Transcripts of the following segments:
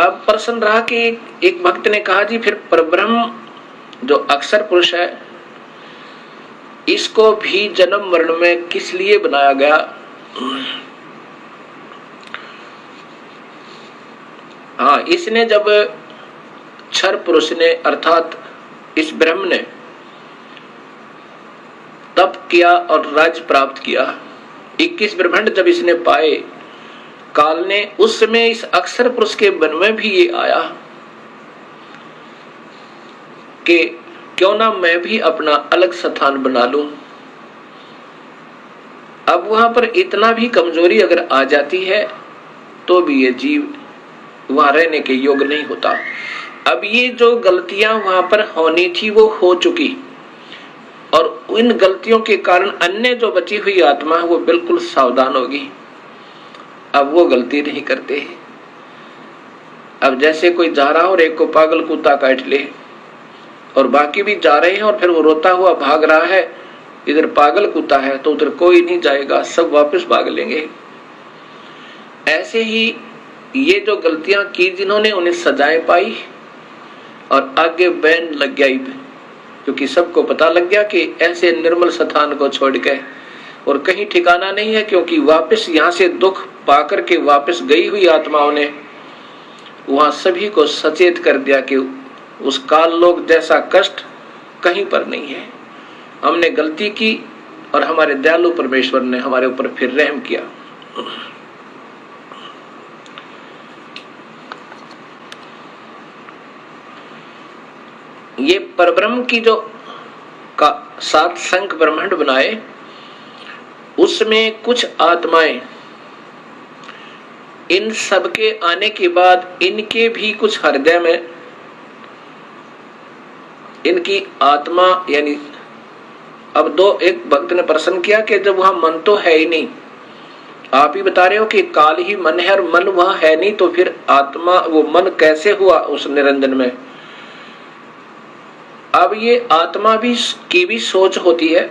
अब प्रश्न रहा कि एक भक्त ने कहा जी फिर परब्रह्म जो अक्षर पुरुष है इसको भी जन्म मरण में किस लिए बनाया गया? हाँ, इसने जब क्षर पुरुष ने अर्थात इस ब्रह्म ने तप किया और राज्य प्राप्त किया, 21 ब्रह्मांड जब इसने पाए काल ने, उस समय इस अक्षर पुरुष के मन में भी ये आया कि क्यों ना मैं भी अपना अलग स्थान बना लूं। अब वहां पर इतना भी कमजोरी अगर आ जाती है तो भी ये जीव वहां रहने के योग्य नहीं होता। अब ये जो गलतियां वहां पर होनी थी वो हो चुकी, और इन गलतियों के कारण अन्य जो बची हुई आत्मा है वो बिल्कुल सावधान होगी, अब वो गलती नहीं करते। अब जैसे कोई जा रहा और एक को पागल कुत्ता काट ले और बाकी भी जा रहे हैं और फिर वो रोता हुआ भाग रहा है, इधर पागल कुत्ता है तो उधर कोई नहीं जाएगा, सब वापस भाग लेंगे। ऐसे ही ये जो गलतियां की जिन्होंने उन्हें सजाएं पाई और आगे बैन लग गया, क्योंकि सबको पता लग गया कि ऐसे निर्मल स्थान को छोड़ के और कहीं ठिकाना नहीं है, क्योंकि वापस यहाँ से दुख पाकर के वापस गई हुई आत्माओं ने वहां सभी को सचेत कर दिया कि उस काल लोक जैसा कष्ट कहीं पर नहीं है। हमने गलती की और हमारे दयालु परमेश्वर ने हमारे ऊपर फिर रहम किया। ये परब्रह्म की जो का 7 संख ब्रह्मांड बनाए, उसमें कुछ आत्माएं इन सब के आने के बाद इनके भी कुछ हृदय में इनकी आत्मा, यानी अब एक भक्त ने प्रश्न किया कि जब वहां मन तो है ही नहीं, आप ही बता रहे हो कि काल ही मन है और मन वहां है नहीं, तो फिर आत्मा वो मन कैसे हुआ उस निरंजन में? अब ये आत्मा भी की भी सोच होती है।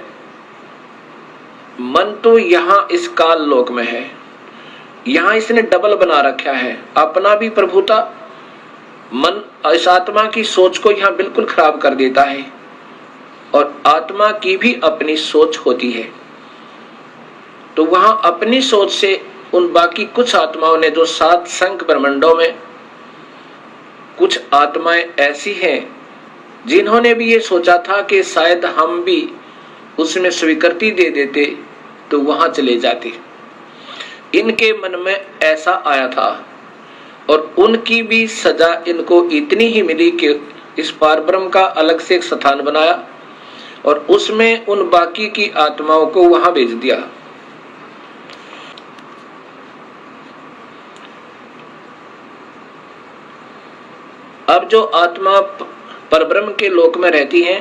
मन तो यहाँ इस काल लोक में है, यहाँ इसने डबल बना रखा है, अपना भी प्रभुता मन इस आत्मा की सोच को यहाँ बिल्कुल खराब कर देता है, और आत्मा की भी अपनी सोच होती है। तो वहां अपनी सोच से उन बाकी कुछ आत्माओं ने जो 7 संख ब्रह्मांडों में कुछ आत्माएं ऐसी हैं जिन्होंने भी ये सोचा था कि शायद हम भी उसमें स्वीकृति दे देते तो वहां चले जाते, इनके मन में ऐसा आया था, और उनकी भी सजा इनको इतनी ही मिली कि इस पारब्रह्म का अलग से एक स्थान बनाया और उसमें उन बाकी की आत्माओं को वहां भेज दिया। अब जो आत्मा परब्रह्म के लोक में रहती हैं,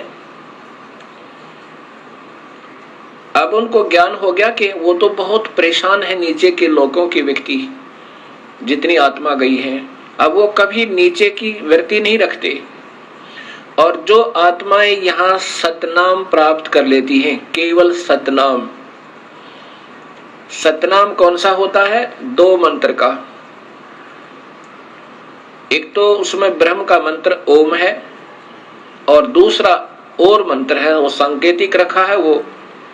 अब उनको ज्ञान हो गया कि वो तो बहुत परेशान है नीचे के लोकों के व्यक्ति, जितनी आत्मा गई है, अब वो कभी नीचे की वृत्ति नहीं रखते, और जो आत्माएं यहाँ सतनाम प्राप्त कर लेती हैं, केवल सतनाम। सतनाम कौन सा होता है? 2 मंत्र का, एक तो उसमें ब्रह्म का मंत्र ओम है और दूसरा और मंत्र है, वो सांकेतिक रखा है, वो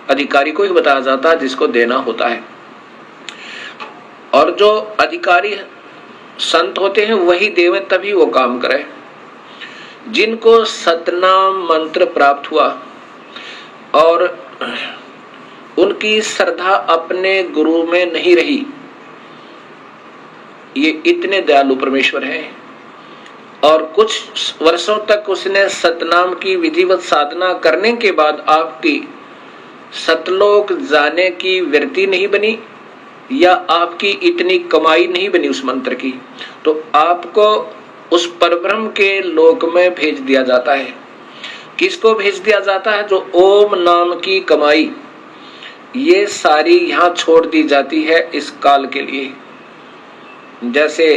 अधिकारी को ही बताया जाता है जिसको देना होता है, और जो अधिकारी संत होते हैं वही देवे तभी वो काम करे। जिनको सतनाम मंत्र प्राप्त हुआ और उनकी श्रद्धा अपने गुरु में नहीं रही, ये इतने दयालु परमेश्वर हैं, और कुछ वर्षों तक उसने सतनाम की विधिवत साधना करने के बाद आपकी सतलोक जाने की वृत्ति नहीं बनी, या आपकी इतनी कमाई नहीं बनी उस मंत्र की, तो आपको उस परब्रह्म के लोक में भेज दिया जाता है। किसको भेज दिया जाता है? जो ओम नाम की कमाई ये सारी यहाँ छोड़ दी जाती है इस काल के लिए। जैसे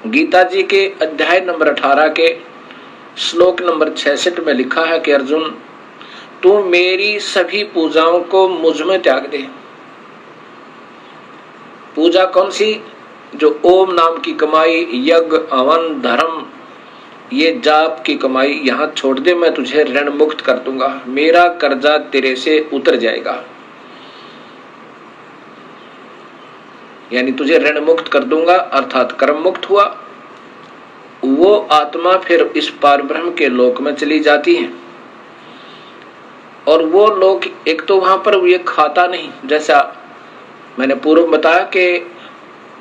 गीता जी के अध्याय नंबर 18 के श्लोक नंबर 66 में लिखा है कि अर्जुन, तू मेरी सभी पूजाओं को मुझ में त्याग दे। पूजा कौन सी? जो ओम नाम की कमाई, यज्ञ, हवन, धर्म, ये जाप की कमाई यहाँ छोड़ दे, मैं तुझे ऋण मुक्त कर दूंगा, मेरा कर्जा तेरे से उतर जाएगा, यानी तुझे ऋण मुक्त कर दूंगा, अर्थात कर्म मुक्त हुआ। वो आत्मा फिर इस पार ब्रह्म के लोक में चली जाती है। और वो लोक, एक तो वहां पर ये खाता नहीं, जैसा मैंने पूर्व बताया कि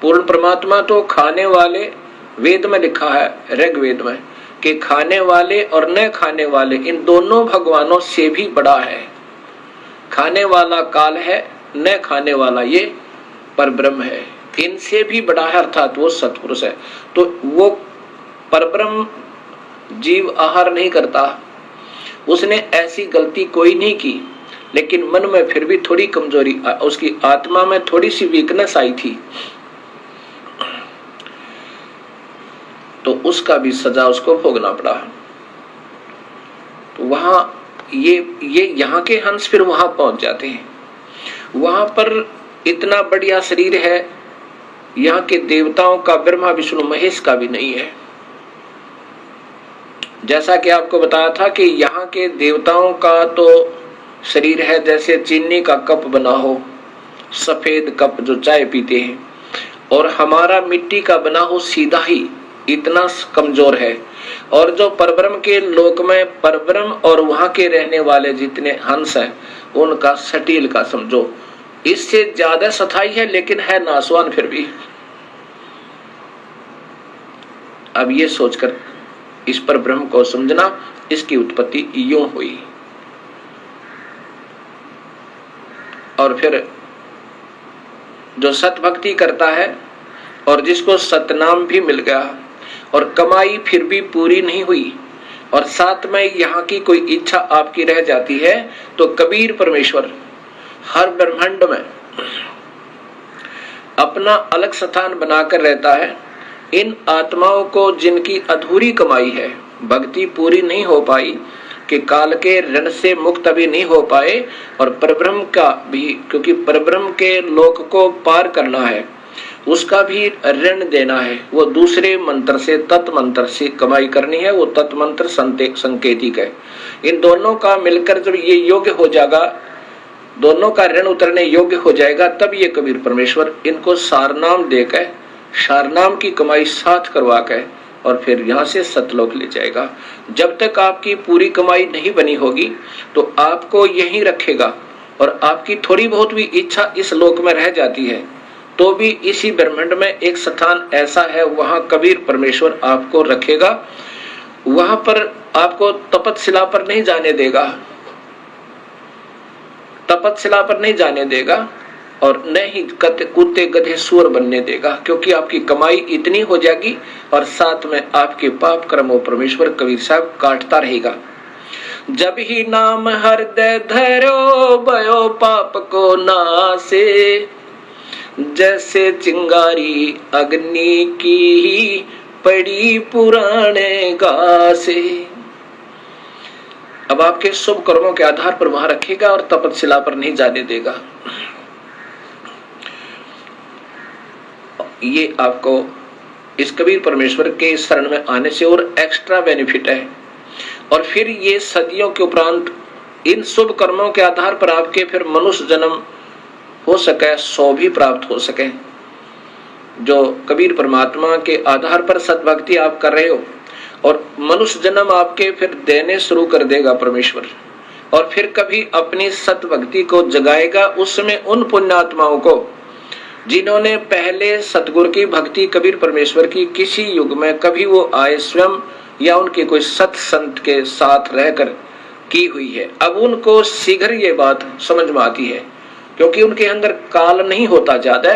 पूर्ण परमात्मा तो खाने वाले, वेद में लिखा है ऋग्वेद में कि खाने वाले और न खाने वाले इन दोनों भगवानों से भी बड़ा है। खाने वाला काल है, न खाने वाला ये परब्रह्म है, इनसे भी बड़ा है, अर्थात वो सत्पुरुष है। तो वो परब्रह्म जीव आहार नहीं करता, उसने ऐसी गलती कोई नहीं की, लेकिन मन में फिर भी थोड़ी कमजोरी, उसकी आत्मा में थोड़ी सी वीकनेस आई थी, तो उसका भी सजा उसको भोगना पड़ा। तो वहां ये यहाँ के हंस फिर वहां पहुंच जाते हैं। वहां पर इतना बढ़िया शरीर है, यहाँ के देवताओं का, ब्रह्मा विष्णु महेश का भी नहीं है। जैसा कि आपको बताया था कि यहाँ के देवताओं का तो शरीर है जैसे चीनी का कप बना हो, सफेद कप जो चाय पीते हैं, और हमारा मिट्टी का बना हो सीधा ही, इतना कमजोर है। और जो परब्रह्म के लोक में परब्रह्म और वहां के रहने वाले जितने हंस हैं, उनका सटील का समझो, इससे ज्यादा सथाई है, लेकिन है नासवान फिर भी। अब ये सोचकर इस पर ब्रह्म को समझना, इसकी उत्पत्ति यूं हुई। और फिर जो सत भक्ति करता है और जिसको सतनाम भी मिल गया और कमाई फिर भी पूरी नहीं हुई, और साथ में यहाँ की कोई इच्छा आपकी रह जाती है, तो कबीर परमेश्वर हर ब्रह्मांड में अपना अलग स्थान बनाकर रहता है। इन आत्माओं को जिनकी अधूरी कमाई है, भक्ति पूरी नहीं हो पाई, कि काल के ऋण से मुक्त अभी नहीं हो पाए, और परब्रह्म का भी, क्योंकि परब्रह्म के लोक को पार करना है, उसका भी ऋण देना है। वो दूसरे मंत्र से, तत् मंत्र से कमाई करनी है, वो तत् मंत्र संकेतिक है। इन दोनों का मिलकर जब ये योग्य हो जाएगा, दोनों का ऋण उतरने योग्य हो जाएगा, तब ये कबीर परमेश्वर इनको सारनाम देकर, सारनाम की कमाई साथ करवा कर, और फिर यहाँ से सतलोक ले जाएगा। जब तक आपकी पूरी कमाई नहीं बनी होगी तो आपको यहीं रखेगा, और आपकी थोड़ी बहुत भी इच्छा इस लोक में रह जाती है, तो भी इसी ब्रह्मांड में एक स्थान ऐसा है, वहां कबीर परमेश्वर आपको रखेगा। वहां पर आपको तपतशिला पर नहीं जाने देगा, तपतशिला पर नहीं जाने देगा, और न ही कुत्ते गधे सुअर बनने देगा, क्योंकि आपकी कमाई इतनी हो जाएगी, और साथ में आपके पाप कर्मों परमेश्वर कबीर साहब काटता रहेगा। जब ही नाम हृदय धरो, भयो पाप को नासे, जैसे चिंगारी अग्नि की पड़ी पुराने घासे। अब आपके शुभ कर्मों के आधार पर वहां रखेगा और तपतशिला पर नहीं जाने देगा। ये आपको इस कबीर परमेश्वर के शरण में आने से और एक्स्ट्रा बेनिफिट है। और फिर ये सदियों के उपरांत इन शुभ कर्मों के आधार पर आपके फिर मनुष्य जन्म हो सके, 100 भी प्राप्त हो सके। जो कबीर परमात्मा के आधार पर सतभक्ति आप कर रहे हो, और मनुष्य जन्म आपके फिर देने शुरू कर देगा परमेश्वर, और फिर कभी अपनी सतभक्ति को जगाएगा। उसमें उन पुण्यात्माओं को जिन्होंने पहले सतगुरु की भक्ति कबीर परमेश्वर की किसी युग में कभी वो आए स्वयं या उनके कोई सत संत के साथ रहकर की हुई है, अब उनको शीघ्र ये बात समझ में आती है, क्योंकि उनके अंदर काल नहीं होता ज्यादा।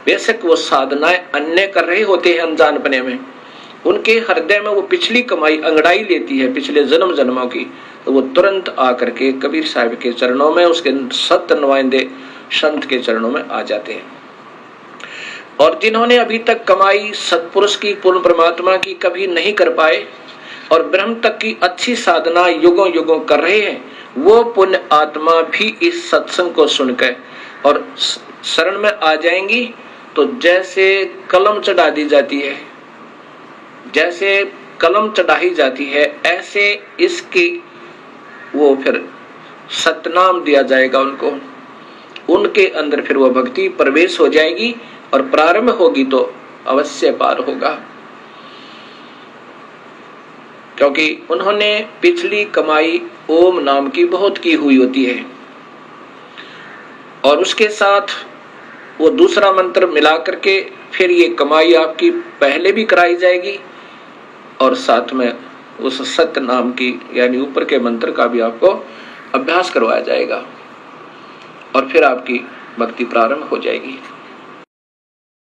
बेशक वो साधनाएं अन्य कर रहे होते हैं अनजानपने में, उनके हृदय में वो पिछली कमाई अंगड़ाई लेती है पिछले जन्म जन्मों की, तो वो तुरंत आकर के कबीर साहब के चरणों में, उसके सत नुमाइंदे संत के चरणों में आ जाते हैं। और जिन्होंने अभी तक कमाई सतपुरुष की, पूर्ण परमात्मा की कभी नहीं कर पाए, और ब्रह्म तक की अच्छी साधना युगों युगों कर रहे हैं, वो पुण्य आत्मा भी इस सत्संग को सुनकर और शरण में आ जाएंगी, तो जैसे कलम चढ़ा दी जाती है, जैसे कलम चढ़ाई जाती है, ऐसे इसकी वो फिर सतनाम दिया जाएगा उनको, उनके अंदर फिर वो भक्ति प्रवेश हो जाएगी और प्रारंभ होगी तो अवश्य पार होगा। क्योंकि उन्होंने पिछली कमाई ओम नाम की बहुत की हुई होती है और उसके साथ वो दूसरा मंत्र मिला करके फिर ये कमाई आपकी पहले भी कराई जाएगी और साथ में उस सत्य नाम की यानी ऊपर के मंत्र का भी आपको अभ्यास करवाया जाएगा और फिर आपकी भक्ति प्रारंभ हो जाएगी।